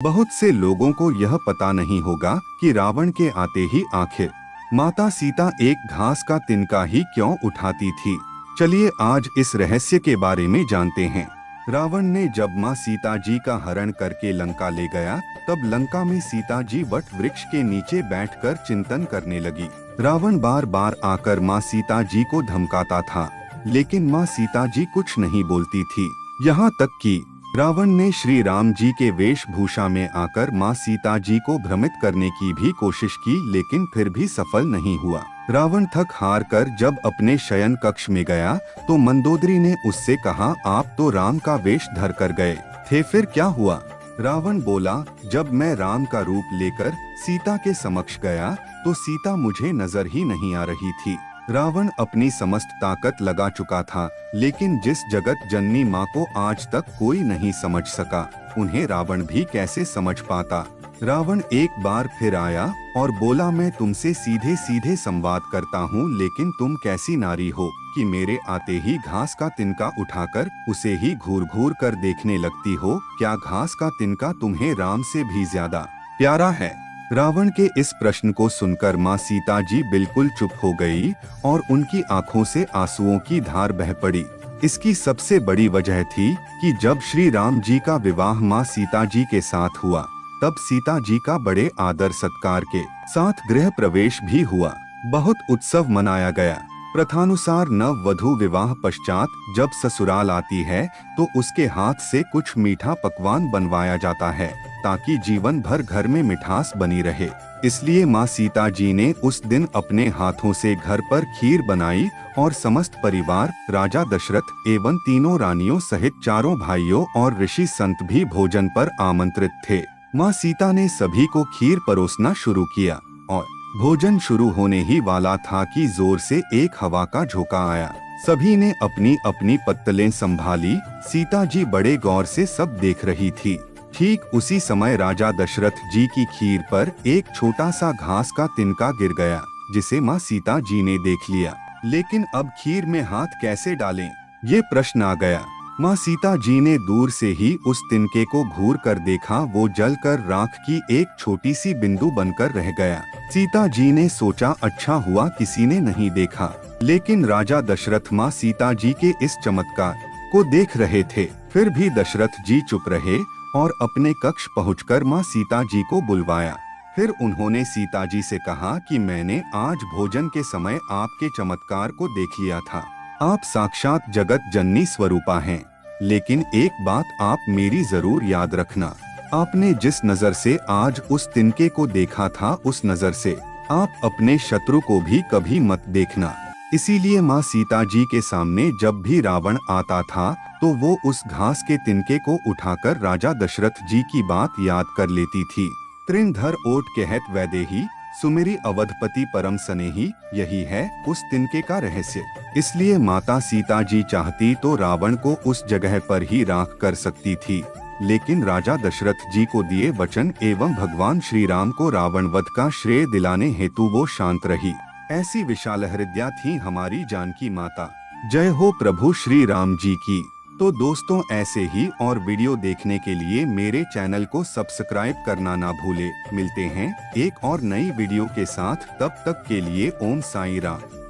बहुत से लोगों को यह पता नहीं होगा कि रावण के आते ही आखिर माता सीता एक घास का तिनका ही क्यों उठाती थी। चलिए आज इस रहस्य के बारे में जानते हैं। रावण ने जब माँ सीता जी का हरण करके लंका ले गया, तब लंका में सीता जी वट वृक्ष के नीचे बैठकर चिंतन करने लगी। रावण बार बार आकर माँ सीता जी को धमकाता था, लेकिन माँ सीता जी कुछ नहीं बोलती थी। यहाँ तक कि रावण ने श्री राम जी के वेशभूषा में आकर माँ सीता जी को भ्रमित करने की भी कोशिश की, लेकिन फिर भी सफल नहीं हुआ। रावण थक हार कर जब अपने शयन कक्ष में गया तो मंदोदरी ने उससे कहा, आप तो राम का वेश धर कर गए थे, फिर क्या हुआ? रावण बोला, जब मैं राम का रूप लेकर सीता के समक्ष गया तो सीता मुझे नजर ही नहीं आ रही थी। रावण अपनी समस्त ताकत लगा चुका था, लेकिन जिस जगत जननी माँ को आज तक कोई नहीं समझ सका, उन्हें रावण भी कैसे समझ पाता। रावण एक बार फिर आया और बोला, मैं तुमसे सीधे सीधे संवाद करता हूँ, लेकिन तुम कैसी नारी हो कि मेरे आते ही घास का तिनका उठाकर उसे ही घूर घूर कर देखने लगती हो। क्या घास का तिनका तुम्हें राम से भी ज्यादा प्यारा है? रावण के इस प्रश्न को सुनकर माँ सीता जी बिल्कुल चुप हो गई और उनकी आंखों से आंसुओं की धार बह पड़ी। इसकी सबसे बड़ी वजह थी कि जब श्री राम जी का विवाह माँ सीता जी के साथ हुआ, तब सीता जी का बड़े आदर सत्कार के साथ गृह प्रवेश भी हुआ। बहुत उत्सव मनाया गया। प्रथानुसार नव वधू विवाह पश्चात जब ससुराल आती है तो उसके हाथ से कुछ मीठा पकवान बनवाया जाता है, ताकि जीवन भर घर में मिठास बनी रहे। इसलिए माँ सीता जी ने उस दिन अपने हाथों से घर पर खीर बनाई और समस्त परिवार, राजा दशरथ एवं तीनों रानियों सहित चारों भाइयों और ऋषि संत भी भोजन पर आमंत्रित थे। माँ सीता ने सभी को खीर परोसना शुरू किया और भोजन शुरू होने ही वाला था कि जोर से एक हवा का झोंका आया। सभी ने अपनी अपनी पत्तलें संभाली। सीता जी बड़े गौर से सब देख रही थी। ठीक उसी समय राजा दशरथ जी की खीर पर एक छोटा सा घास का तिनका गिर गया, जिसे माँ सीता जी ने देख लिया। लेकिन अब खीर में हाथ कैसे डालें, ये प्रश्न आ गया। माँ सीता जी ने दूर से ही उस तिनके को घूर कर देखा। वो जलकर राख की एक छोटी सी बिंदु बनकर रह गया। सीता जी ने सोचा, अच्छा हुआ किसी ने नहीं देखा। लेकिन राजा दशरथ माँ सीता जी के इस चमत्कार को देख रहे थे। फिर भी दशरथ जी चुप रहे और अपने कक्ष पहुंचकर माँ सीता जी को बुलवाया। फिर उन्होंने सीता जी से कहा कि मैंने आज भोजन के समय आपके चमत्कार को देख लिया था। आप साक्षात जगत जननी स्वरूपा हैं। लेकिन एक बात आप मेरी जरूर याद रखना, आपने जिस नजर से आज उस तिनके को देखा था, उस नजर से आप अपने शत्रु को भी कभी मत देखना। इसीलिए माँ सीता जी के सामने जब भी रावण आता था तो वो उस घास के तिनके को उठाकर राजा दशरथ जी की बात याद कर लेती थी। तृणधर ओट कहत वैदेही, सुमेरी अवधपति परम स्नेही, यही है उस तिनके का रहस्य। इसलिए माता सीता जी चाहती तो रावण को उस जगह पर ही राख कर सकती थी, लेकिन राजा दशरथ जी को दिए वचन एवं भगवान श्री राम को रावण वध का श्रेय दिलाने हेतु वो शांत रही। ऐसी विशाल हृदया थी हमारी जानकी माता। जय हो प्रभु श्री राम जी की। तो दोस्तों, ऐसे ही और वीडियो देखने के लिए मेरे चैनल को सब्सक्राइब करना ना भूले। मिलते हैं एक और नई वीडियो के साथ, तब तक के लिए ओम साईं राम।